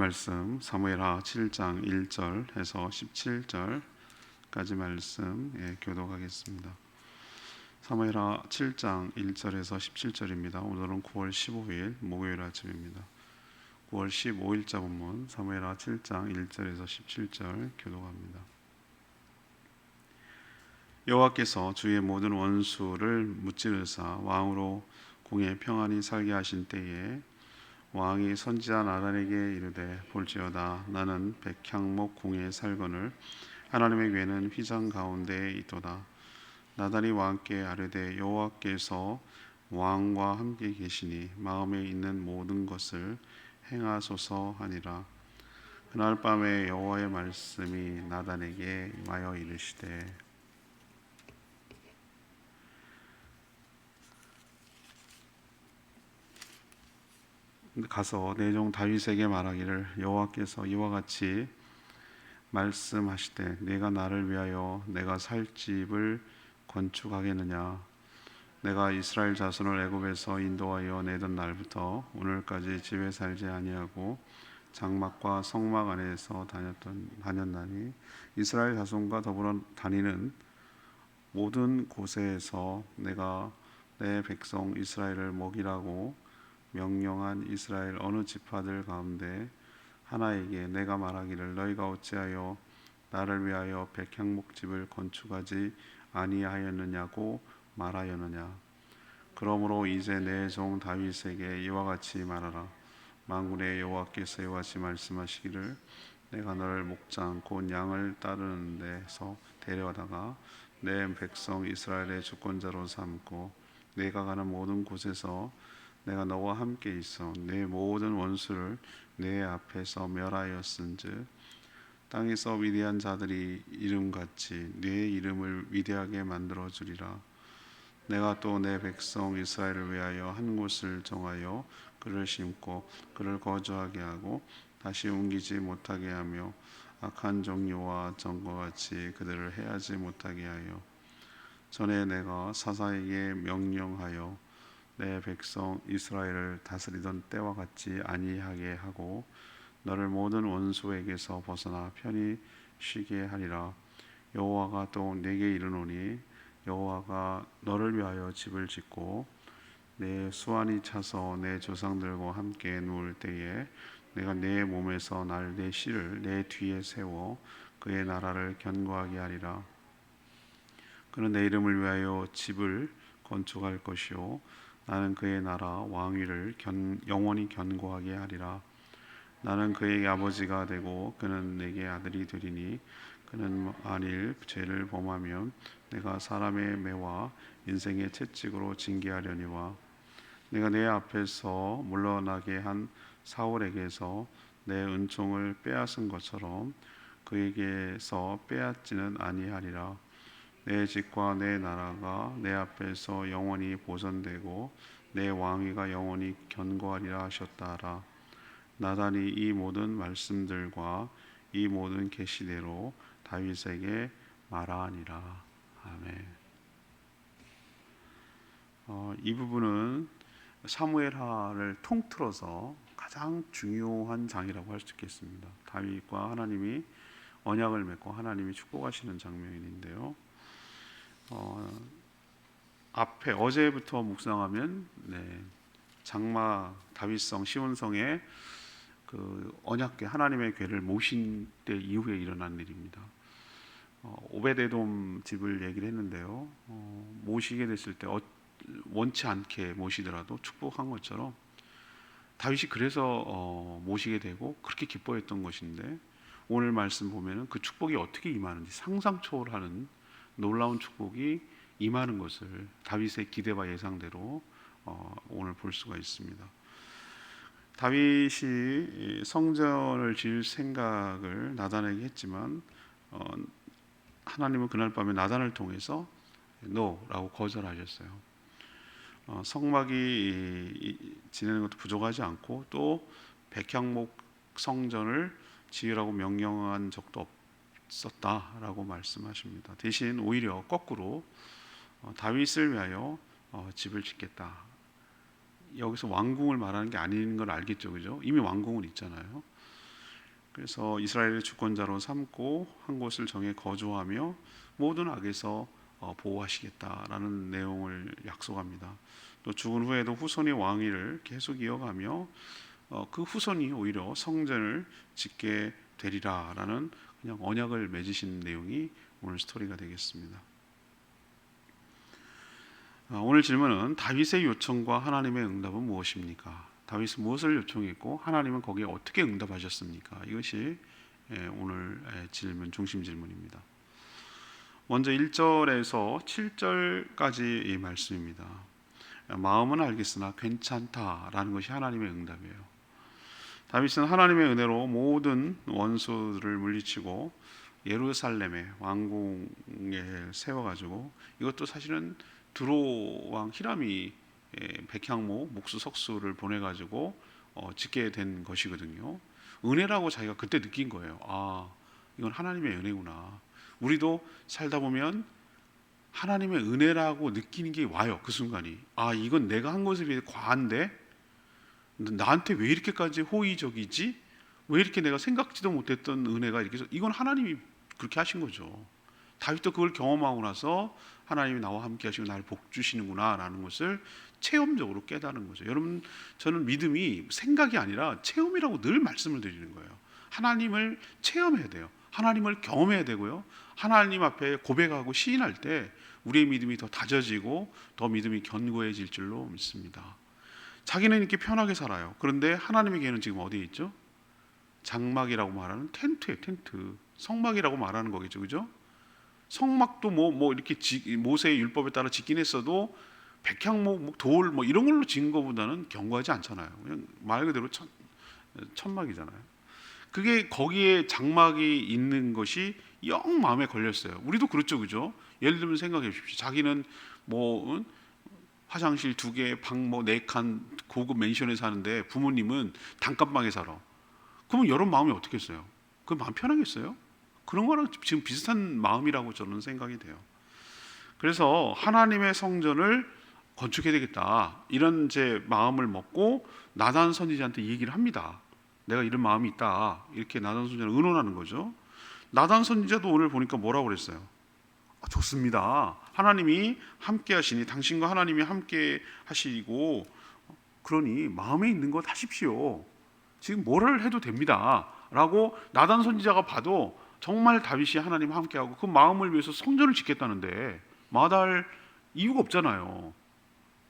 말씀 사무엘하 7장 1절에서 17절까지 말씀 교독하겠습니다. 사무엘하 7장 1절에서 17절입니다. 오늘은 9월 15일 목요일 아침입니다. 9월 15일자 본문 사무엘하 7장 1절에서 17절 교독합니다. 여호와께서 주의 모든 원수를 무찌르사 왕으로 공에 평안히 살게 하신 때에 왕이 선지자 나단에게 이르되 볼지어다 나는 백향목 공에 살거늘 하나님의 궤는 휘장 가운데에 있도다. 나단이 왕께 아뢰되 여호와께서 왕과 함께 계시니 마음에 있는 모든 것을 행하소서 하니라. 그날 밤에 여호와의 말씀이 나단에게 임하여 이르시되 가서 내 종 다윗에게 말하기를 여호와께서 이와 같이 말씀하시되 내가 나를 위하여 내가 살 집을 건축하겠느냐. 내가 이스라엘 자손을 애굽에서 인도하여 내던 날부터 오늘까지 집에 살지 아니하고 장막과 성막 안에서 다녔나니 이스라엘 자손과 더불어 다니는 모든 곳에서 내가 내 백성 이스라엘을 먹이라고 명령한 이스라엘 어느 지파들 가운데 하나에게 내가 말하기를 너희가 어찌하여 나를 위하여 백향목집을 건축하지 아니하였느냐고 말하였느냐. 그러므로 이제 내 종 다윗에게 이와 같이 말하라. 만군의 여호와께서 이와 같이 말씀하시기를 내가 너를 목장 곧 양을 따르는 데서 데려다가 내 백성 이스라엘의 주권자로 삼고 내가 가는 모든 곳에서 내가 너와 함께 있어 내 모든 원수를 내 앞에서 멸하였은즉 땅에서 위대한 자들이 이름같이 내 이름을 위대하게 만들어 주리라. 내가 또 내 백성 이스라엘을 위하여 한 곳을 정하여 그를 심고 그를 거주하게 하고 다시 옮기지 못하게 하며 악한 종류와 전과 같이 그들을 해하지 못하게 하여 전에 내가 사사에게 명령하여 내 백성 이스라엘을 다스리던 때와 같이 아니하게 하고 너를 모든 원수에게서 벗어나 편히 쉬게 하리라. 여호와가 또 내게 이르노니 여호와가 너를 위하여 집을 짓고 내 수완이 차서 내 조상들과 함께 누울 때에 내가 내 몸에서 날 내 씨를 내 뒤에 세워 그의 나라를 견고하게 하리라. 그는 내 이름을 위하여 집을 건축할 것이요 나는 그의 나라 왕위를 영원히 견고하게 하리라. 나는 그에게 아버지가 되고 그는 내게 아들이 되리니 그는 만일 죄를 범하면 내가 사람의 매와 인생의 채찍으로 징계하려니와 내가 내 앞에서 물러나게 한 사울에게서 내 은총을 빼앗은 것처럼 그에게서 빼앗지는 아니하리라. 내 집과 내 나라가 내 앞에서 영원히 보존되고 내 왕위가 영원히 견고하리라 하셨다라. 나단이 이 모든 말씀들과 이 모든 계시대로 다윗에게 말하니라. 아멘. 이 부분은 사무엘하를 통틀어서 가장 중요한 장이라고 할 수 있겠습니다. 다윗과 하나님이 언약을 맺고 하나님이 축복하시는 장면인데요. 앞에 어제부터 묵상하면 장막 다윗성 시온성에 그 언약궤 하나님의 궤를 모신 때 이후에 일어난 일입니다. 오베데돔 집을 얘기를 했는데요. 모시게 됐을 때 원치 않게 모시더라도 축복한 것처럼 다윗이 그래서 모시게 되고 그렇게 기뻐했던 것인데 오늘 말씀 보면은 그 축복이 어떻게 임하는지 상상 초월하는 놀라운 축복이 임하는 것을 다윗의 기대와 예상대로 오늘 볼 수가 있습니다. 다윗이 성전을 지을 생각을 나단에게 했지만 하나님은 그날 밤에 나단을 통해서 no라고 거절하셨어요. 성막이 지내는 것도 부족하지 않고 또 백향목 성전을 지으라고 명령한 적도 없었다라고 말씀하십니다. 대신 오히려 거꾸로 다윗을 위하여 집을 짓겠다. 여기서 왕궁을 말하는 게 아닌 걸 알겠죠, 그죠? 이미 왕궁은 있잖아요. 그래서 이스라엘의 주권자로 삼고 한 곳을 정해 거주하며 모든 악에서 보호하시겠다라는 내용을 약속합니다. 또 죽은 후에도 후손의 왕위를 계속 이어가며 그 후손이 오히려 성전을 짓게 되리라라는 그냥 언약을 맺으신 내용이 오늘 스토리가 되겠습니다. 오늘 질문은 다윗의 요청과 하나님의 응답은 무엇입니까? 다윗은 무엇을 요청했고 하나님은 거기에 어떻게 응답하셨습니까? 이것이 오늘 질문, 중심 질문입니다. 먼저 1절에서 7절까지 이 말씀입니다. 마음은 알겠으나 괜찮다라는 것이 하나님의 응답이에요. 다윗은 하나님의 은혜로 모든 원수들을 물리치고 예루살렘에 왕궁에 세워가지고, 이것도 사실은 두로 왕 히람이 백향목, 목수, 석수를 보내가지고 짓게 된 것이거든요. 은혜라고 자기가 그때 느낀 거예요. 아, 이건 하나님의 은혜구나. 우리도 살다 보면 하나님의 은혜라고 느끼는 게 와요. 그 순간이. 아, 이건 내가 한 것에 비해 과한데 나한테 왜 이렇게까지 호의적이지? 왜 이렇게 내가 생각지도 못했던 은혜가 이렇게 해서, 이건 하나님이 그렇게 하신 거죠. 다윗도 그걸 경험하고 나서 하나님이 나와 함께 하시고 나를 복 주시는구나 라는 것을 체험적으로 깨달은 거죠. 여러분, 저는 믿음이 생각이 아니라 체험이라고 늘 말씀을 드리는 거예요. 하나님을 체험해야 돼요. 하나님을 경험해야 되고요. 하나님 앞에 고백하고 시인할 때 우리의 믿음이 더 다져지고 더 믿음이 견고해질 줄로 믿습니다. 자기는 이렇게 편하게 살아요. 그런데 하나님에게는 지금 어디에 있죠? 장막이라고 말하는 텐트에 텐트, 성막이라고 말하는 거겠죠, 그죠? 성막도 뭐 이렇게 모세의 율법에 따라 짓긴 했어도 백향목, 돌 이런 걸로 지은 것보다는 견고하지 않잖아요. 그냥 말 그대로 천막이잖아요. 그게 거기에 장막이 있는 것이 영 마음에 걸렸어요. 우리도 그렇죠, 그죠? 예를 들면 생각해 보십시오. 자기는 화장실 2개, 방 4칸 고급 맨션에 사는데 부모님은 단칸방에 살아. 그러면 여러분 마음이 어떻겠어요? 그 마음 편하겠어요? 그런 거랑 지금 비슷한 마음이라고 저는 생각이 돼요. 그래서 하나님의 성전을 건축해야 되겠다, 이런 제 마음을 먹고 나단 선지자한테 얘기를 합니다. 내가 이런 마음이 있다. 이렇게 나단 선지자를 의논하는 거죠. 나단 선지자도 오늘 보니까 뭐라고 그랬어요? 좋습니다. 하나님이 함께 하시니, 당신과 하나님이 함께 하시고, 그러니 마음에 있는 것 하십시오. 지금 뭐를 해도 됩니다 라고 나단 선지자가 봐도 정말 다윗이 하나님 함께하고 그 마음을 위해서 성전을 짓겠다는데 마다할 이유가 없잖아요.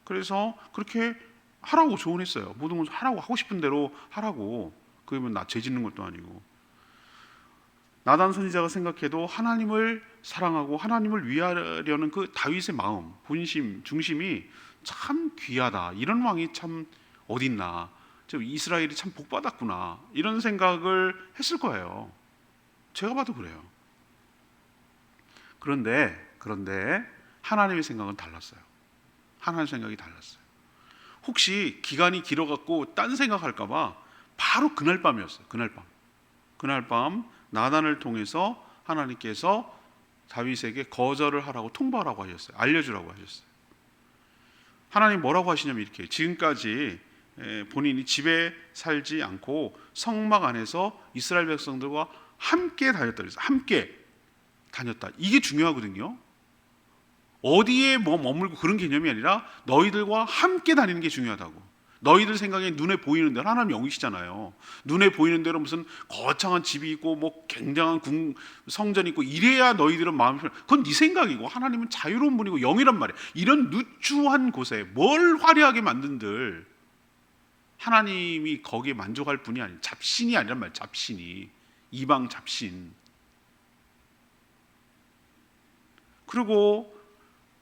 그래서 그렇게 하라고 조언했어요. 모든 것을 하라고, 하고 싶은 대로 하라고. 그러면 나 죄 짓는 것도 아니고. 나단 선지자가 생각해도 하나님을 사랑하고 하나님을 위하려는 그 다윗의 마음, 본심, 중심이 참 귀하다. 이런 왕이 참 어딨나, 이스라엘이 참 복받았구나, 이런 생각을 했을 거예요. 제가 봐도 그래요. 그런데 하나님의 생각은 달랐어요. 하나님의 생각이 달랐어요. 혹시 기간이 길어갖고 딴 생각할까 봐 바로 그날 밤이었어요. 그날 밤 나단을 통해서 하나님께서 다윗에게 거절을 하라고 통보하라고 하셨어요. 알려주라고 하셨어요. 하나님 뭐라고 하시냐면 이렇게, 지금까지 본인이 집에 살지 않고 성막 안에서 이스라엘 백성들과 함께 다녔다 그랬어요. 함께 다녔다. 이게 중요하거든요. 어디에 머물고 그런 개념이 아니라 너희들과 함께 다니는 게 중요하다고. 너희들 생각에 눈에 보이는 대로, 하나님 영이시잖아요. 눈에 보이는 대로 무슨 거창한 집이 있고 굉장한 성전이 있고 이래야 너희들은 마음이 편해. 그건 네 생각이고 하나님은 자유로운 분이고 영이란 말이에요. 이런 누추한 곳에 뭘 화려하게 만든들 하나님이 거기에 만족할 분이 아니에요. 잡신이 아니란 말이에요. 잡신이, 이방 잡신. 그리고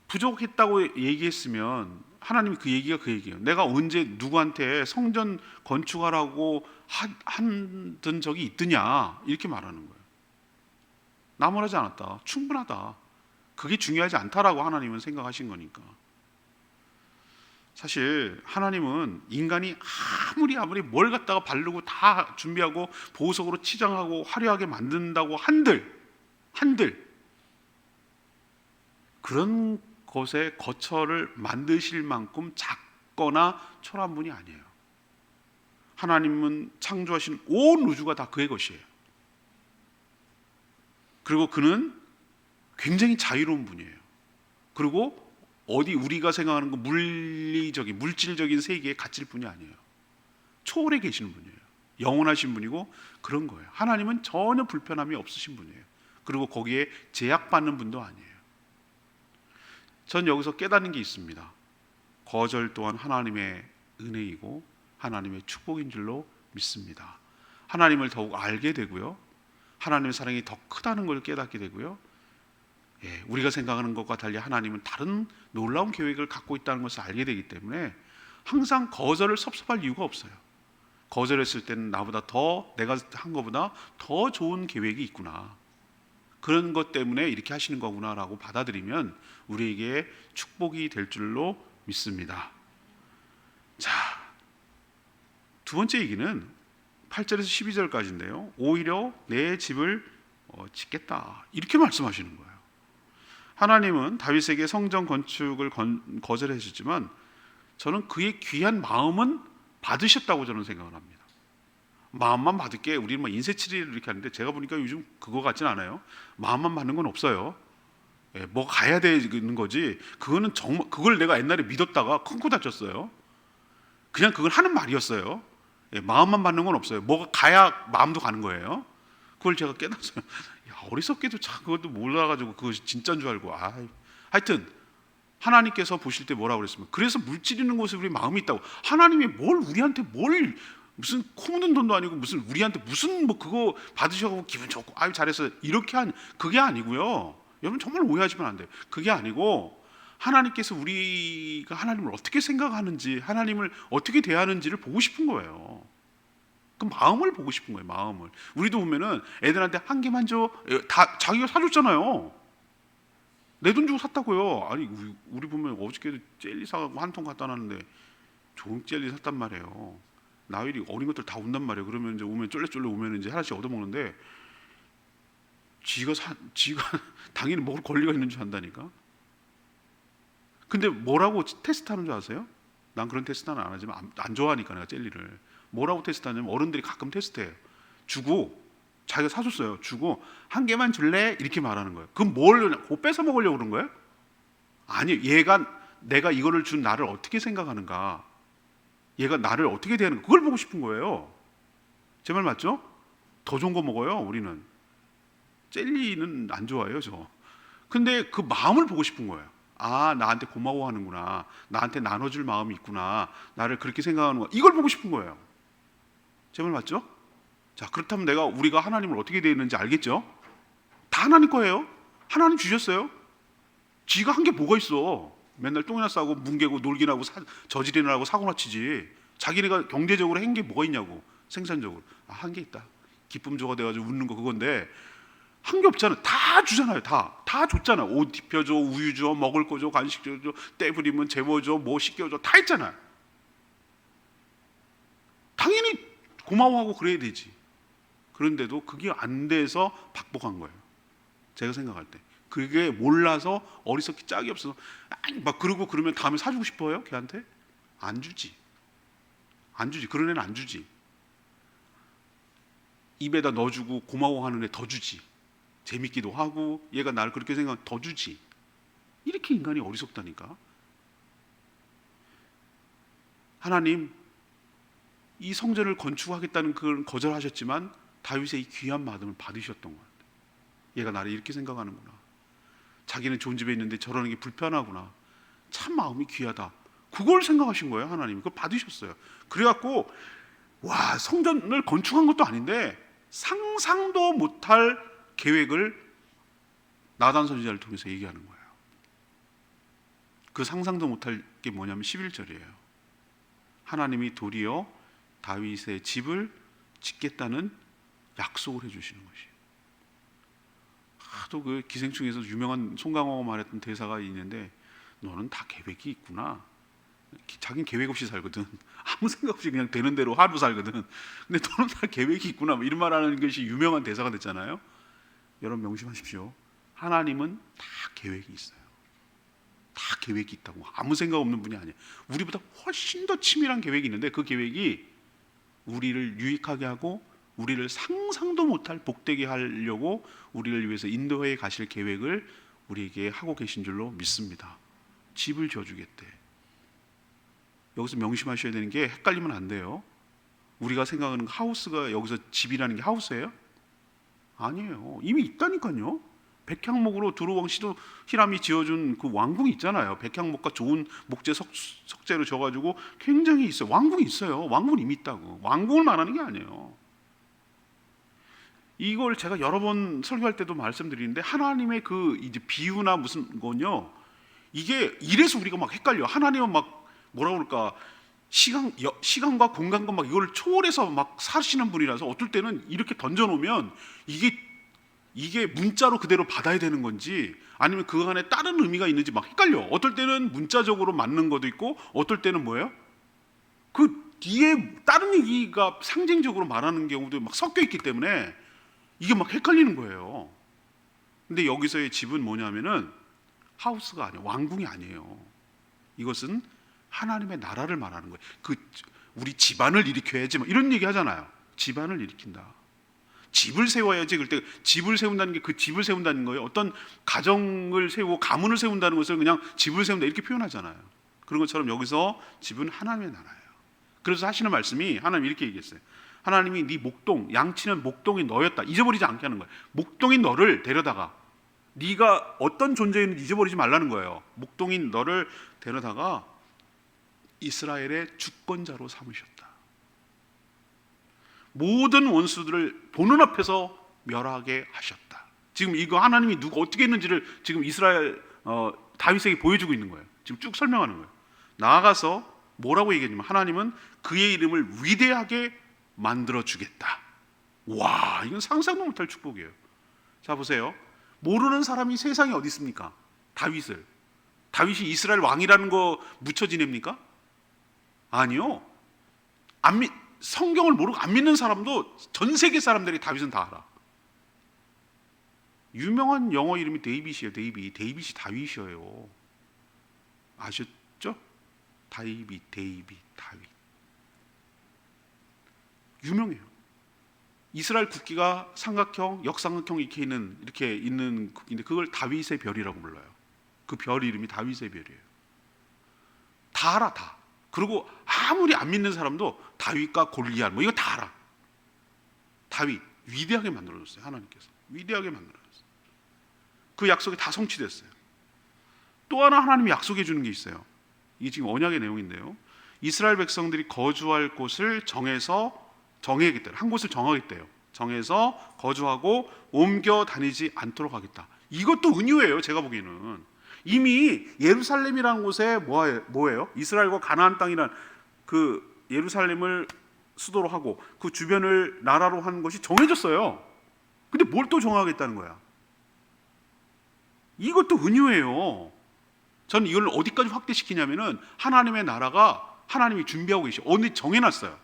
부족했다고 얘기했으면 하나님이 그 얘기가 그 얘기예요. 내가 언제 누구한테 성전 건축하라고 한 적이 있더냐, 이렇게 말하는 거예요. 나무라지 않았다, 충분하다, 그게 중요하지 않다라고 하나님은 생각하신 거니까. 사실 하나님은 인간이 아무리 뭘 갖다가 바르고 다 준비하고 보석으로 치장하고 화려하게 만든다고 한들 그런 것에 거처를 만드실 만큼 작거나 초라한 분이 아니에요. 하나님은 창조하신 온 우주가 다 그의 것이에요. 그리고 그는 굉장히 자유로운 분이에요. 그리고 어디 우리가 생각하는 거 물리적인 물질적인 세계에 갇힐 분이 아니에요. 초월해 계시는 분이에요. 영원하신 분이고 그런 거예요. 하나님은 전혀 불편함이 없으신 분이에요. 그리고 거기에 제약받는 분도 아니에요. 전 여기서 깨닫는 게 있습니다. 거절 또한 하나님의 은혜이고 하나님의 축복인 줄로 믿습니다. 하나님을 더욱 알게 되고요, 하나님의 사랑이 더 크다는 걸 깨닫게 되고요, 우리가 생각하는 것과 달리 하나님은 다른 놀라운 계획을 갖고 있다는 것을 알게 되기 때문에 항상 거절을 섭섭할 이유가 없어요. 거절했을 때는 나보다 더, 내가 한 것보다 더 좋은 계획이 있구나, 그런 것 때문에 이렇게 하시는 거구나라고 받아들이면 우리에게 축복이 될 줄로 믿습니다. 자, 두 번째 얘기는 8절에서 12절까지인데요. 오히려 내 집을 짓겠다, 이렇게 말씀하시는 거예요. 하나님은 다윗에게 성전 건축을 거절하셨지만 저는 그의 귀한 마음은 받으셨다고 저는 생각을 합니다. 마음만 받을게, 우리는 뭐 인쇄치레를 이렇게 하는데 제가 보니까 요즘 그거 같진 않아요. 마음만 받는 건 없어요. 뭐 가야 되는 거지. 그거는 정말, 그걸 내가 옛날에 믿었다가 큰코 다쳤어요. 그냥 그건 하는 말이었어요. 마음만 받는 건 없어요. 뭐가 가야 마음도 가는 거예요. 그걸 제가 깨닫어요. 어리석게도 참 그것도 몰라가지고 그것이 진짜인 줄 알고. 하여튼 하나님께서 보실 때 뭐라고 그랬습니까? 그래서 물질 있는 곳에 우리 마음이 있다고. 하나님이 뭘 우리한테 뭘 무슨 코 묻는 돈도 아니고 무슨 우리한테 무슨 뭐 그거 받으셔가지고 기분 좋고 아유 잘했어요 이렇게 한 그게 아니고요. 여러분 정말 오해하시면 안 돼요. 그게 아니고 하나님께서 우리가 하나님을 어떻게 생각하는지, 하나님을 어떻게 대하는지를 보고 싶은 거예요. 그 마음을 보고 싶은 거예요. 마음을. 우리도 보면은 애들한테 한 개만 줘, 다 자기가 사줬잖아요. 내 돈 주고 샀다고요. 아니 우리 보면 어저께도 젤리 사가고 한 통 갖다 놨는데 좋은 젤리 샀단 말이에요. 나일이 어린 것들 다 온단 말이에요. 그러면 이제 오면 쫄래쫄래 오면 이제 하나씩 얻어 먹는데 지가 당연히 먹을 권리가 있는 줄 안다니까. 근데 뭐라고 테스트하는 줄 아세요? 난 그런 테스트는 안 하지만 안 좋아하니까 내가 젤리를. 뭐라고 테스트하냐면 어른들이 가끔 테스트해요. 주고 자기가 사줬어요. 주고 한 개만 줄래? 이렇게 말하는 거예요. 그럼 뭘 뺏어 먹으려고 그런 거예요? 아니, 내가 이거를 준 나를 어떻게 생각하는가, 얘가 나를 어떻게 대하는가, 그걸 보고 싶은 거예요. 제 말 맞죠? 더 좋은 거 먹어요. 우리는 젤리는 안 좋아해요 저. 근데 그 마음을 보고 싶은 거예요. 아, 나한테 고마워하는구나, 나한테 나눠줄 마음이 있구나, 나를 그렇게 생각하는구나, 이걸 보고 싶은 거예요. 제 말 맞죠? 자, 그렇다면 우리가 하나님을 어떻게 대했는지 알겠죠? 다 하나님 거예요. 하나님 주셨어요. 지가 한 게 뭐가 있어. 맨날 똥이나 싸고 뭉개고 놀기나 하고 저질이나 하고 사고나 치지. 자기네가 경제적으로 한 게 뭐가 있냐고. 생산적으로 한 게 있다. 기쁨조가 돼가지고 웃는 거 그건데 한 게 없잖아요. 다 주잖아요. 다 줬잖아요. 옷 입혀줘, 우유 줘, 먹을 거 줘, 간식 줘, 때 부리면 재워줘, 뭐 씻겨줘, 다 했잖아요. 당연히 고마워하고 그래야 되지. 그런데도 그게 안 돼서 박복한 거예요. 제가 생각할 때 그게 몰라서 어리석기 짝이 없어서 아니 막 그러면 다음에 사주고 싶어요? 걔한테? 안 주지. 그런 애는 안 주지. 입에다 넣어주고 고마워하는 애 더 주지. 재밌기도 하고 얘가 나를 그렇게 생각하면 더 주지. 이렇게 인간이 어리석다니까. 하나님 이 성전을 건축하겠다는 그걸 거절하셨지만 다윗의 이 귀한 마음을 받으셨던 것 같아요. 얘가 나를 이렇게 생각하는구나. 자기는 좋은 집에 있는데 저러는 게 불편하구나. 참 마음이 귀하다. 그걸 생각하신 거예요. 하나님이 그걸 받으셨어요. 그래갖고 와, 성전을 건축한 것도 아닌데 상상도 못할 계획을 나단 선지자를 통해서 얘기하는 거예요. 그 상상도 못할 게 뭐냐면 11절이에요. 하나님이 도리어 다윗의 집을 짓겠다는 약속을 해주시는 것이에요. 또 그 기생충에서 유명한 송강호가 말했던 대사가 있는데, 너는 다 계획이 있구나. 자기는 계획 없이 살거든. 아무 생각 없이 그냥 되는 대로 하루 살거든. 근데 너는 다 계획이 있구나. 이런 말하는 것이 유명한 대사가 됐잖아요. 여러분 명심하십시오. 하나님은 다 계획이 있어요. 다 계획이 있다고. 아무 생각 없는 분이 아니에요. 우리보다 훨씬 더 치밀한 계획이 있는데 그 계획이 우리를 유익하게 하고 우리를 상상도 못할 복되게 하려고 우리를 위해서 인도에 가실 계획을 우리에게 하고 계신 줄로 믿습니다. 집을 줘주겠대. 여기서 명심하셔야 되는 게 헷갈리면 안 돼요. 우리가 생각하는 하우스가 여기서 집이라는 게 하우스예요? 아니에요. 이미 있다니까요. 백향목으로 두루왕 시도 히람이 지어준 그 왕궁이 있잖아요. 백향목과 좋은 목재 석재로 져가지고 굉장히 있어요. 왕궁이 있어요. 왕궁은 이미 있다고. 왕궁을 말하는 게 아니에요. 이걸 제가 여러 번 설교할 때도 말씀드리는데 하나님의 그 이제 비유나 무슨 건요. 이게 이래서 우리가 막 헷갈려. 하나님은 막 뭐라 그럴까 시간과 공간과 막 이걸 초월해서 막 사시는 분이라서 어떨 때는 이렇게 던져놓으면 이게 문자로 그대로 받아야 되는 건지 아니면 그 안에 다른 의미가 있는지 막 헷갈려. 어떨 때는 문자적으로 맞는 것도 있고 어떨 때는 뭐예요? 그 뒤에 다른 얘기가 상징적으로 말하는 경우도 막 섞여 있기 때문에 이게 막 헷갈리는 거예요. 근데 여기서의 집은 뭐냐면은 하우스가 아니에요. 왕궁이 아니에요. 이것은 하나님의 나라를 말하는 거예요. 우리 집안을 일으켜야지 이런 얘기 하잖아요. 집안을 일으킨다. 집을 세워야지. 그럴 때 집을 세운다는 게 그 집을 세운다는 거예요. 어떤 가정을 세우고 가문을 세운다는 것을 그냥 집을 세운다 이렇게 표현하잖아요. 그런 것처럼 여기서 집은 하나님의 나라예요. 그래서 하시는 말씀이 하나님 이렇게 얘기했어요. 하나님이 네 목동, 양치는 목동이 너였다. 잊어버리지 않게 하는 거예요. 목동인 너를 데려다가 네가 어떤 존재인지 잊어버리지 말라는 거예요. 목동인 너를 데려다가 이스라엘의 주권자로 삼으셨다. 모든 원수들을 보는 앞에서 멸하게 하셨다. 지금 이거 하나님이 누가 어떻게 했는지를 지금 이스라엘 다윗에게 보여주고 있는 거예요. 지금 쭉 설명하는 거예요. 나아가서 뭐라고 얘기했냐면 하나님은 그의 이름을 위대하게 만들어 주겠다. 와, 이건 상상도 못할 축복이에요. 자 보세요. 모르는 사람이 세상에 어디 있습니까? 다윗이 이스라엘 왕이라는 거 묻혀 지냅니까? 아니요. 성경을 모르고 안 믿는 사람도 전 세계 사람들이 다윗은 다 알아. 유명한 영어 이름이 데이빗이에요. 데이빗이 다윗이에요. 아셨죠? 다윗. 유명해요. 이스라엘 국기가 삼각형, 역삼각형 이렇게 있는 국기인데 그걸 다윗의 별이라고 불러요. 그 별 이름이 다윗의 별이에요. 다 알아, 다. 그리고 아무리 안 믿는 사람도 다윗과 골리앗 이거 다 알아. 다윗 위대하게 만들어줬어요. 하나님께서 위대하게 만들어줬어요. 그 약속이 다 성취됐어요. 또 하나 하나님이 약속해 주는 게 있어요. 이게 지금 언약의 내용인데요. 이스라엘 백성들이 거주할 곳을 정해야겠대요. 한 곳을 정하겠대요. 정해서 거주하고 옮겨 다니지 않도록 하겠다. 이것도 은유예요. 제가 보기에는 이미 예루살렘이라는 곳에 뭐예요? 이스라엘과 가나안 땅이란 그 예루살렘을 수도로 하고 그 주변을 나라로 하는 것이 정해졌어요. 근데 뭘 또 정하겠다는 거야? 이것도 은유예요. 저는 이걸 어디까지 확대시키냐면은 하나님의 나라가 하나님이 준비하고 계셔. 어디 정해놨어요.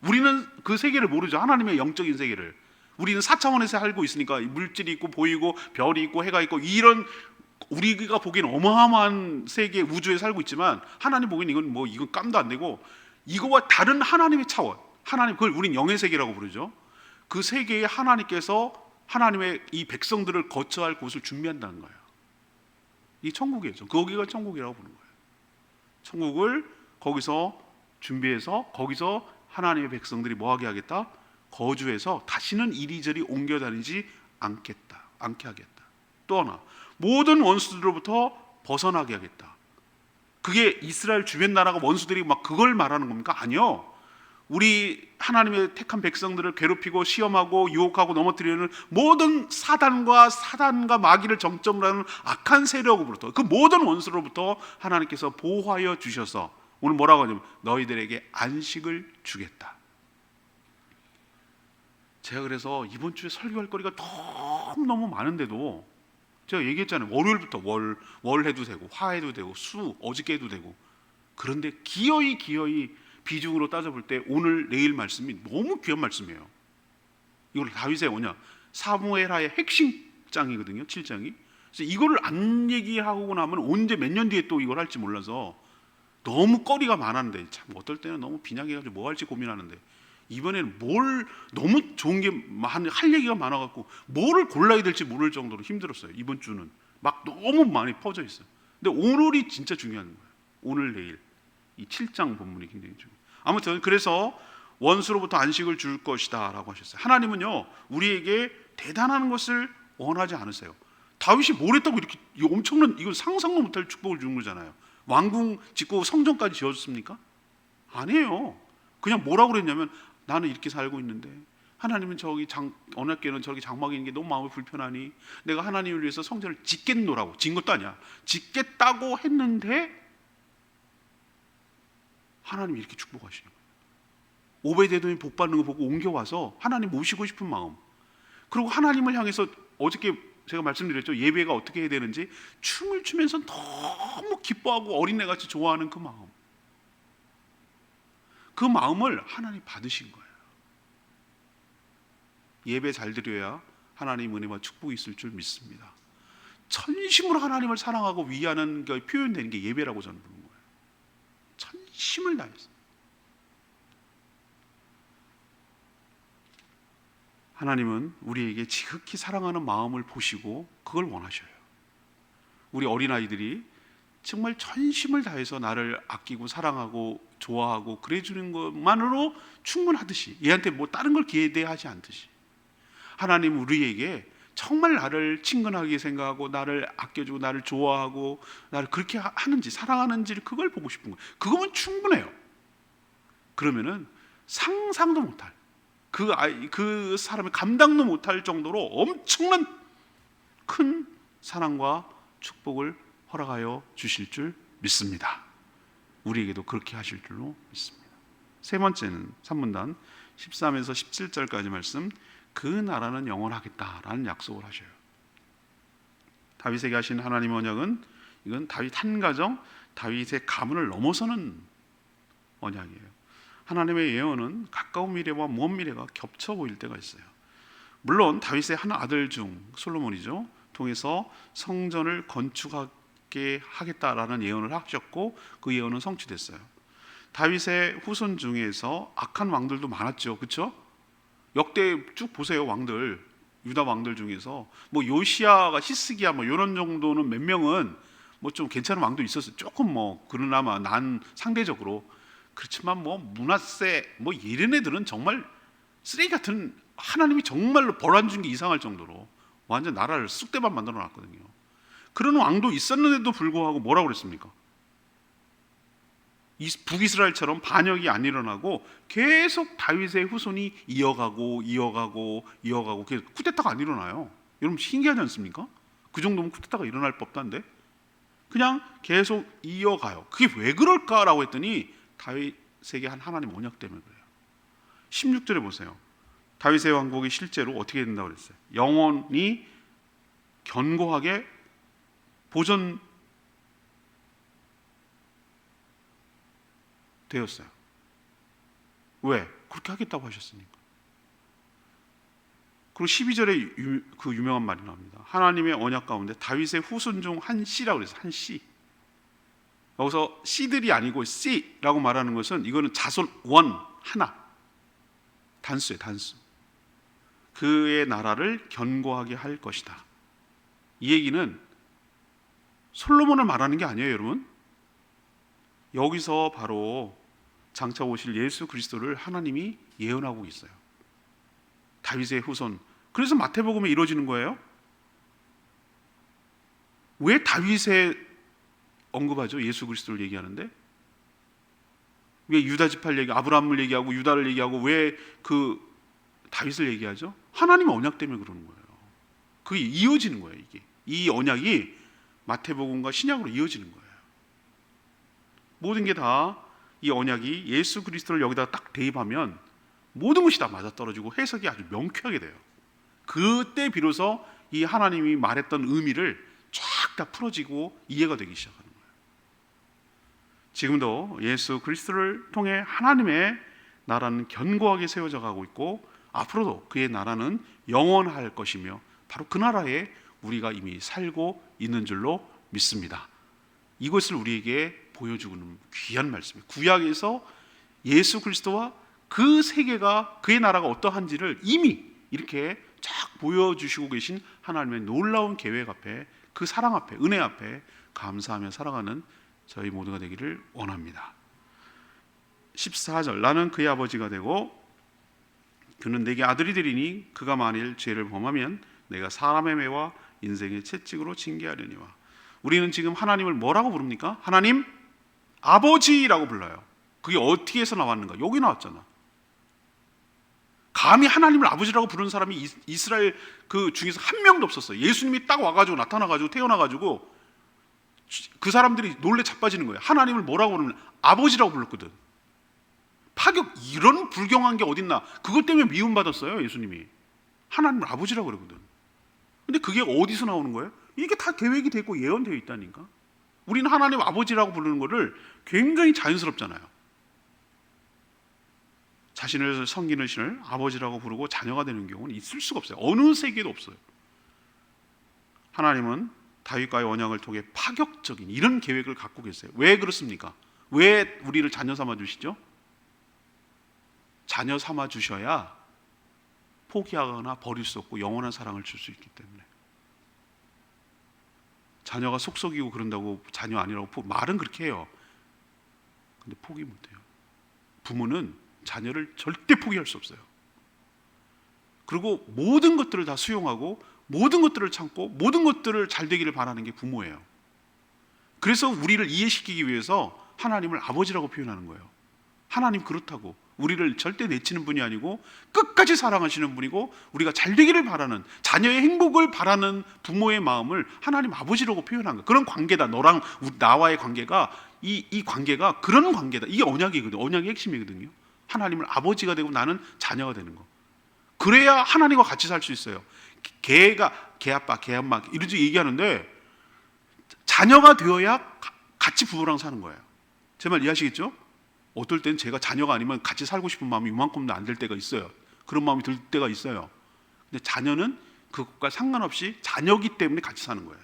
우리는 그 세계를 모르죠. 하나님의 영적인 세계를. 우리는 4차원에서 살고 있으니까 물질이 있고 보이고 별이 있고 해가 있고 이런 우리가 보기엔 어마어마한 세계 우주에 살고 있지만 하나님 보기엔 이건 깜도 안 되고 이거와 다른 하나님의 차원, 하나님 그걸 우린 영의 세계라고 부르죠. 그 세계에 하나님께서 하나님의 이 백성들을 거처할 곳을 준비한다는 거예요. 이 천국이죠. 거기가 천국이라고 부르는 거예요. 천국을 거기서 준비해서 거기서 하나님의 백성들이 뭐하게 하겠다? 거주해서 다시는 이리저리 옮겨 다니지 않게 하겠다. 또 하나 모든 원수들로부터 벗어나게 하겠다. 그게 이스라엘 주변 나라가 원수들이 막 그걸 말하는 겁니까? 아니요. 우리 하나님의 택한 백성들을 괴롭히고 시험하고 유혹하고 넘어뜨리는 모든 사단과 마귀를 정점으로 하는 악한 세력으로부터 그 모든 원수로부터 하나님께서 보호하여 주셔서 오늘 뭐라고 하냐면 너희들에게 안식을 주겠다. 제가 그래서 이번 주에 설교할 거리가 너무 많은데도 제가 얘기했잖아요. 월요일부터 월 해도 되고 화 해도 되고 수 어저께 해도 되고 그런데 기어이 비중으로 따져볼 때 오늘 내일 말씀이 너무 귀한 말씀이에요. 이걸 다윗의 사무엘하의 핵심장이거든요. 7장이. 그래서 이거를 안 얘기하고 나면 언제 몇 년 뒤에 또 이걸 할지 몰라서 너무 거리가 많았는데 참 어떨 때는 너무 빈약해가지고 뭐 할지 고민하는데 이번에는 뭘, 너무 좋은 게 할 얘기가 많아갖고 뭐를 골라야 될지 모를 정도로 힘들었어요. 이번 주는 막 너무 많이 퍼져 있어요. 근데 오늘이 진짜 중요한 거예요. 오늘 내일 이 7장 본문이 굉장히 중요해요. 아무튼 그래서 원수로부터 안식을 줄 것이다 라고 하셨어요. 하나님은요 우리에게 대단한 것을 원하지 않으세요. 다윗이 뭘 했다고 이렇게 엄청난, 이건 상상도 못할 축복을 주는 거잖아요. 왕궁 짓고 성전까지 지어줬습니까? 아니에요. 그냥 뭐라고 그랬냐면, 나는 이렇게 살고 있는데 하나님은 저기 언약궤는 저기 장막에 있는 게 너무 마음이 불편하니 내가 하나님을 위해서 성전을 짓겠노라고. 짓는 것도 아니야. 짓겠다고 했는데 하나님이 이렇게 축복하시는 거예요. 오베데돔이 복 받는 거 보고 옮겨와서 하나님 모시고 싶은 마음, 그리고 하나님을 향해서, 어저께 제가 말씀드렸죠, 예배가 어떻게 해야 되는지, 춤을 추면서 너무 기뻐하고 어린애같이 좋아하는 그 마음, 그 마음을 하나님 받으신 거예요. 예배 잘 드려야 하나님 은혜와 축복이 있을 줄 믿습니다. 전심으로 하나님을 사랑하고 위하는 게 표현되는 게 예배라고 저는 부르는 거예요. 전심을 다해서. 하나님은 우리에게 지극히 사랑하는 마음을 보시고 그걸 원하셔요. 우리 어린아이들이 정말 전심을 다해서 나를 아끼고 사랑하고 좋아하고 그래주는 것만으로 충분하듯이, 얘한테 뭐 다른 걸 기대하지 않듯이, 하나님은 우리에게 정말 나를 친근하게 생각하고 나를 아껴주고 나를 좋아하고 나를 그렇게 하는지 사랑하는지를, 그걸 보고 싶은 거예요. 그거면 충분해요. 그러면은 상상도 못할, 그 사람이 감당도 못할 정도로 엄청난 큰 사랑과 축복을 허락하여 주실 줄 믿습니다. 우리에게도 그렇게 하실 줄로 믿습니다. 세 번째는 3문단 13에서 17절까지 말씀, 그 나라는 영원하겠다라는 약속을 하셔요. 다윗에게 하신 하나님의 언약은, 이건 다윗 한 가정, 다윗의 가문을 넘어서는 언약이에요. 하나님의 예언은 가까운 미래와 먼 미래가 겹쳐 보일 때가 있어요. 물론 다윗의 한 아들 중 솔로몬이죠, 통해서 성전을 건축하게 하겠다라는 예언을 하셨고 그 예언은 성취됐어요. 다윗의 후손 중에서 악한 왕들도 많았죠, 그렇죠? 역대 쭉 보세요. 왕들, 유다 왕들 중에서 뭐 요시야가, 히스기야 뭐 이런 정도는 몇 명은 뭐 좀 괜찮은 왕도 있었어요. 조금 뭐 그러나마 난 상대적으로. 그렇지만 뭐 므낫세 뭐 이런 애들은 정말 쓰레기 같은, 하나님이 정말로 벌 안 준 게 이상할 정도로 완전 나라를 쑥대밭 만들어 놨거든요. 그런 왕도 있었는데도 불구하고 뭐라고 그랬습니까? 북이스라엘처럼 반역이 안 일어나고 계속 다윗의 후손이 이어가고 계속 쿠데타가 안 일어나요. 여러분 신기하지 않습니까? 그 정도면 쿠데타가 일어날 법도 한데 그냥 계속 이어가요. 그게 왜 그럴까라고 했더니 다윗에게 한 하나님 언약 때문에 그래요. 16절에 보세요. 다윗의 왕국이 실제로 어떻게 된다고 그랬어요? 영원히 견고하게 되었어요. 왜? 그렇게 하겠다고 하셨으니까. 그리고 12절에 그 유명한 말이 나옵니다. 하나님의 언약 가운데 다윗의 후손 중 한 씨라고 그랬어요. 한 씨. 여기서 씨들이 아니고 씨라고 말하는 것은, 이거는 자손 원, 하나, 단수예요, 단수. 그의 나라를 견고하게 할 것이다. 이 얘기는 솔로몬을 말하는 게 아니에요, 여러분. 여기서 바로 장차 오실 예수 그리스도를 하나님이 예언하고 있어요. 다윗의 후손. 그래서 마태복음에 이루어지는 거예요. 왜 다윗의 언급하죠? 예수 그리스도를 얘기하는데 왜 유다 지파를 얘기, 아브라함을 얘기하고 유다를 얘기하고 왜 그 다윗을 얘기하죠? 하나님의 언약 때문에 그러는 거예요. 그게 이어지는 거예요. 이게 이 언약이 마태복음과 신약으로 이어지는 거예요. 모든 게 다 이 언약이 예수 그리스도를 여기다 딱 대입하면 모든 것이 다 맞아떨어지고 해석이 아주 명쾌하게 돼요. 그때 비로소 이 하나님이 말했던 의미를 쫙 다 풀어지고 이해가 되기 시작하는 거예요. 지금도 예수 그리스도를 통해 하나님의 나라는 견고하게 세워져 가고 있고 앞으로도 그의 나라는 영원할 것이며 바로 그 나라에 우리가 이미 살고 있는 줄로 믿습니다. 이것을 우리에게 보여주는 귀한 말씀이에요. 구약에서 예수 그리스도와 그 세계가, 그의 나라가 어떠한지를 이미 이렇게 쫙 보여주시고 계신 하나님의 놀라운 계획 앞에, 그 사랑 앞에, 은혜 앞에 감사하며 살아가는 저희 모두가 되기를 원합니다. 14절, 나는 그의 아버지가 되고 그는 내게 아들이 되리니 그가 만일 죄를 범하면 내가 사람의 매와 인생의 채찍으로 징계하려니와. 우리는 지금 하나님을 뭐라고 부릅니까? 하나님 아버지라고 불러요. 그게 어떻게 해서 나왔는가? 여기 나왔잖아. 감히 하나님을 아버지라고 부르는 사람이 이스라엘 그 중에서 한 명도 없었어요. 예수님이 딱 와가지고 나타나가지고 태어나가지고 그 사람들이 놀래 자빠지는 거예요. 하나님을 뭐라고 부르면 아버지라고 불렀거든. 파격, 이런 불경한 게 어딨나? 그것 때문에 미움받았어요. 예수님이 하나님을 아버지라고 그러거든. 근데 그게 어디서 나오는 거예요? 이게 다 계획이 되고 예언되어 있다니까. 우리는 하나님 아버지라고 부르는 거를 굉장히 자연스럽잖아요. 자신을 섬기는 신을 아버지라고 부르고 자녀가 되는 경우는 있을 수가 없어요. 어느 세계도 없어요. 하나님은 다윗과의 언약을 통해 파격적인 이런 계획을 갖고 계세요. 왜 그렇습니까? 왜 우리를 자녀 삼아 주시죠? 자녀 삼아 주셔야 포기하거나 버릴 수 없고 영원한 사랑을 줄 수 있기 때문에. 자녀가 속썩이고 그런다고 자녀 아니라고 말은 그렇게 해요. 근데 포기 못해요. 부모는 자녀를 절대 포기할 수 없어요. 그리고 모든 것들을 다 수용하고 모든 것들을 참고 모든 것들을 잘 되기를 바라는 게 부모예요. 그래서 우리를 이해시키기 위해서 하나님을 아버지라고 표현하는 거예요. 하나님 그렇다고 우리를 절대 내치는 분이 아니고 끝까지 사랑하시는 분이고 우리가 잘 되기를 바라는, 자녀의 행복을 바라는 부모의 마음을 하나님 아버지라고 표현한 거예요. 그런 관계다. 너랑 나와의 관계가 이 관계가 그런 관계다. 이게 언약이거든요. 언약의 핵심이거든요. 하나님을 아버지가 되고 나는 자녀가 되는 거. 그래야 하나님과 같이 살 수 있어요. 개 아빠, 개 엄마 이러지 얘기하는데 자녀가 되어야 같이 부부랑 사는 거예요. 제 말 이해하시겠죠? 어떨 땐 제가 자녀가 아니면 같이 살고 싶은 마음이 이만큼도 안 들 때가 있어요. 그런 마음이 들 때가 있어요. 근데 자녀는 그것과 상관없이 자녀기 때문에 같이 사는 거예요.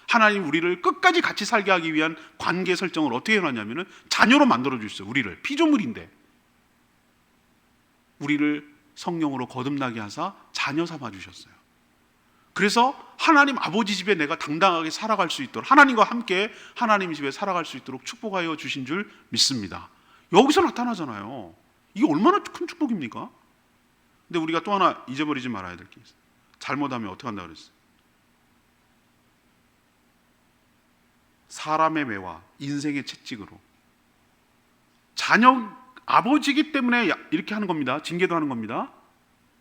하나님 우리를 끝까지 같이 살게 하기 위한 관계 설정을 어떻게 해놨냐면은 자녀로 만들어 주셨어요. 우리를 피조물인데 우리를 성령으로 거듭나게 하사 자녀 삼아 주셨어요. 그래서 하나님 아버지 집에 내가 당당하게 살아갈 수 있도록, 하나님과 함께 하나님 집에 살아갈 수 있도록 축복하여 주신 줄 믿습니다. 여기서 나타나잖아요. 이게 얼마나 큰 축복입니까? 근데 우리가 또 하나 잊어버리지 말아야 될 게 있어요. 잘못하면 어떻게 한다고 그랬어요? 사람의 매와 인생의 채찍으로. 자녀 아버지이기 때문에 이렇게 하는 겁니다. 징계도 하는 겁니다.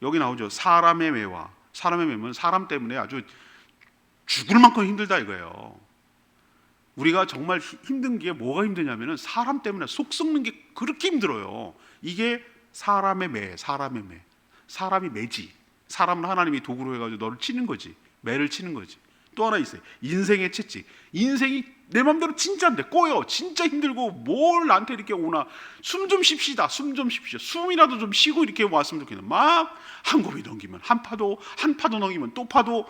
여기 나오죠. 사람의 매와. 사람의 매면 사람 때문에 아주 죽을 만큼 힘들다 이거예요. 우리가 정말 힘든 게 뭐가 힘드냐면은 사람 때문에 속 썩는 게 그렇게 힘들어요. 이게 사람의 매, 사람의 매. 사람이 매지. 사람은 하나님이 도구로 해가지고 너를 치는 거지. 매를 치는 거지. 또 하나 있어요. 인생의 채찍. 인생이 내 맘대로 진짜 안 돼. 꼬여. 진짜 힘들고 뭘 나한테 이렇게 오나. 숨 좀 쉽시다. 숨 좀 쉽시오. 숨이라도 좀 쉬고 이렇게 왔으면 좋겠네. 막 한 고비 넘기면 한 파도 넘기면 또 파도.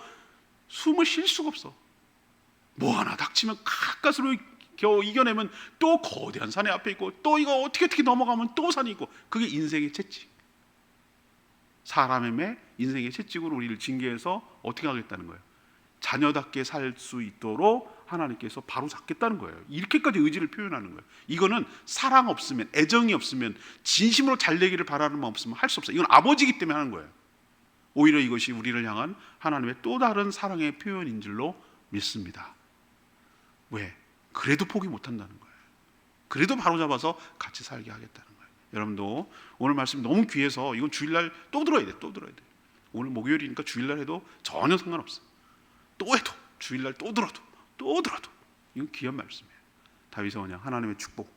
숨을 쉴 수가 없어. 뭐 하나 닥치면 가까스로 겨우 이겨내면 또 거대한 산이 앞에 있고 또 이거 어떻게 넘어가면 또 산이 있고. 그게 인생의 채찍. 사람의 매, 인생의 채찍으로 우리를 징계해서 어떻게 하겠다는 거예요? 자녀답게 살 수 있도록 하나님께서 바로 잡겠다는 거예요. 이렇게까지 의지를 표현하는 거예요. 이거는 사랑 없으면, 애정이 없으면, 진심으로 잘 되기를 바라는 마음 없으면 할 수 없어요. 이건 아버지이기 때문에 하는 거예요. 오히려 이것이 우리를 향한 하나님의 또 다른 사랑의 표현인 줄로 믿습니다. 왜? 그래도 포기 못한다는 거예요. 그래도 바로 잡아서 같이 살게 하겠다는 거예요. 여러분도 오늘 말씀 너무 귀해서 이건 주일날 또 들어야 돼. 또 들어야 돼. 오늘 목요일이니까 주일날 해도 전혀 상관없어. 또 해도 주일날 또 들어도 이건 귀한 말씀이에요. 다윗의 언약, 하나님의 축복,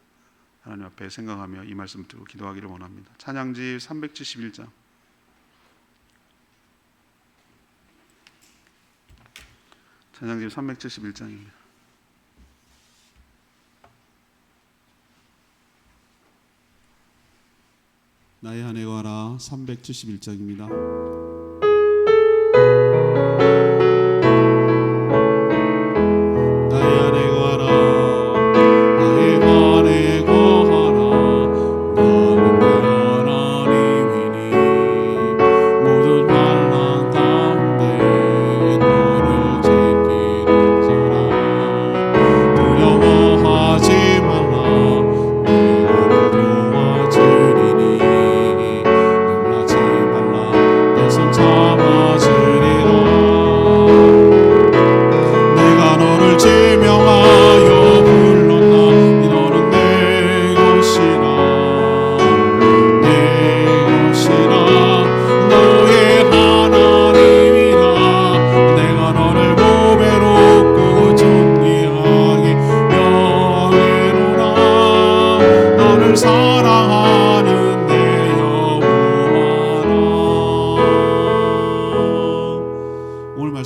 하나님 앞에 생각하며 이 말씀을 듣고 기도하기를 원합니다. 찬양지 371장. 찬양지 371장입니다. 나의 안에 가라 371장입니다. 나는 내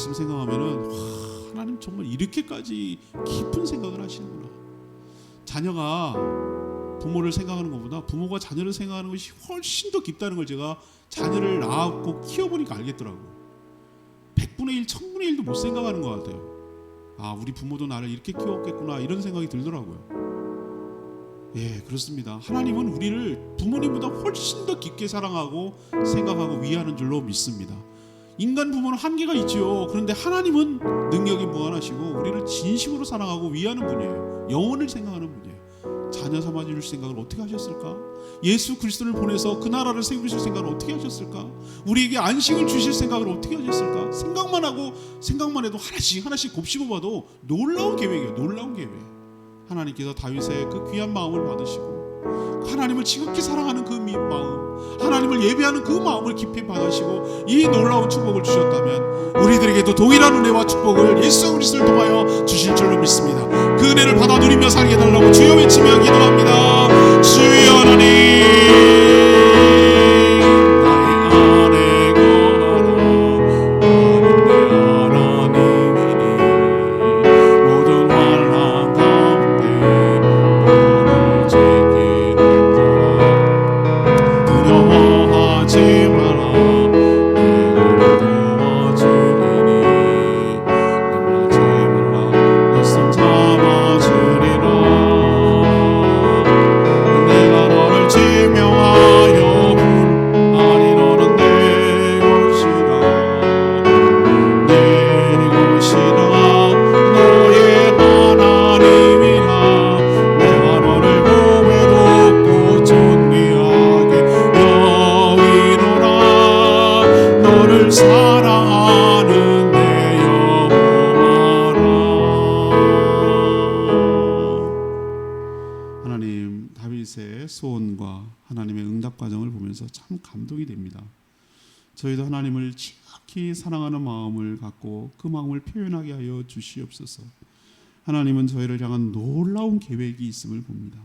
말씀 생각하면은 와, 하나님 정말 이렇게까지 깊은 생각을 하시는구나. 자녀가 부모를 생각하는 것보다 부모가 자녀를 생각하는 것이 훨씬 더 깊다는 걸 제가 자녀를 낳았고 키워보니까 알겠더라고요. 100분의 1, 1000분의 1도 못 생각하는 것 같아요. 아, 우리 부모도 나를 이렇게 키웠겠구나 이런 생각이 들더라고요. 예, 그렇습니다. 하나님은 우리를 부모님보다 훨씬 더 깊게 사랑하고 생각하고 위하는 줄로 믿습니다. 인간 부모는 한계가 있죠. 그런데 하나님은 능력이 무한하시고 우리를 진심으로 사랑하고 위하는 분이에요. 영혼을 생각하는 분이에요. 자녀 삼아 주실 생각을 어떻게 하셨을까? 예수 그리스도를 보내서 그 나라를 세우실 생각을 어떻게 하셨을까? 우리에게 안식을 주실 생각을 어떻게 하셨을까? 생각만 하고 생각만 해도 하나씩 곱씹어봐도 놀라운 계획이에요. 놀라운 계획. 하나님께서 다윗의 그 귀한 마음을 받으시고 하나님을 지극히 사랑하는 그 마음, 하나님을 예배하는 그 마음을 깊이 받으시고 이 놀라운 축복을 주셨다면 우리들에게도 동일한 은혜와 축복을 예수 그리스도를 통하여 주실 줄로 믿습니다. 그 은혜를 받아 누리며 살게 해달라고 주여 외치며 기도합니다. 주여 하나님, 소원과 하나님의 응답 과정을 보면서 참 감동이 됩니다. 저희도 하나님을 지극히 사랑하는 마음을 갖고 그 마음을 표현하게 하여 주시옵소서. 하나님은 저희를 향한 놀라운 계획이 있음을 봅니다.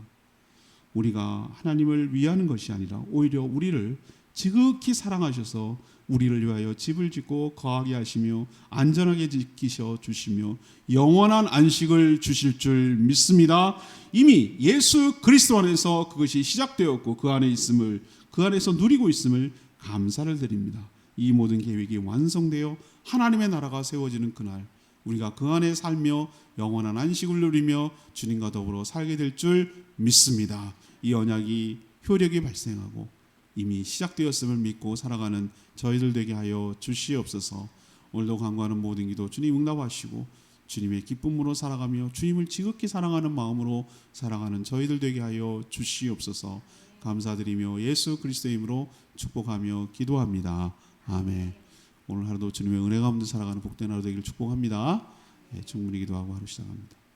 우리가 하나님을 위하는 것이 아니라 오히려 우리를 지극히 사랑하셔서 우리를 위하여 집을 짓고 거하게 하시며 안전하게 지키셔 주시며 영원한 안식을 주실 줄 믿습니다. 이미 예수 그리스도 안에서 그것이 시작되었고 그 안에 있음을, 그 안에서 누리고 있음을 감사를 드립니다. 이 모든 계획이 완성되어 하나님의 나라가 세워지는 그날 우리가 그 안에 살며 영원한 안식을 누리며 주님과 더불어 살게 될 줄 믿습니다. 이 언약이 효력이 발생하고 이미 시작되었음을 믿고 살아가는 저희들 되게 하여 주시옵소서. 오늘도 간구하는 모든 기도 주님 응답하시고 주님의 기쁨으로 살아가며 주님을 지극히 사랑하는 마음으로 살아가는 저희들 되게 하여 주시옵소서. 감사드리며 예수 그리스도의 이름으로 축복하며 기도합니다. 아멘. 오늘 하루도 주님의 은혜 가운데 살아가는 복된 하루 되기를 축복합니다. 충분히 기도하고 하루 시작합니다.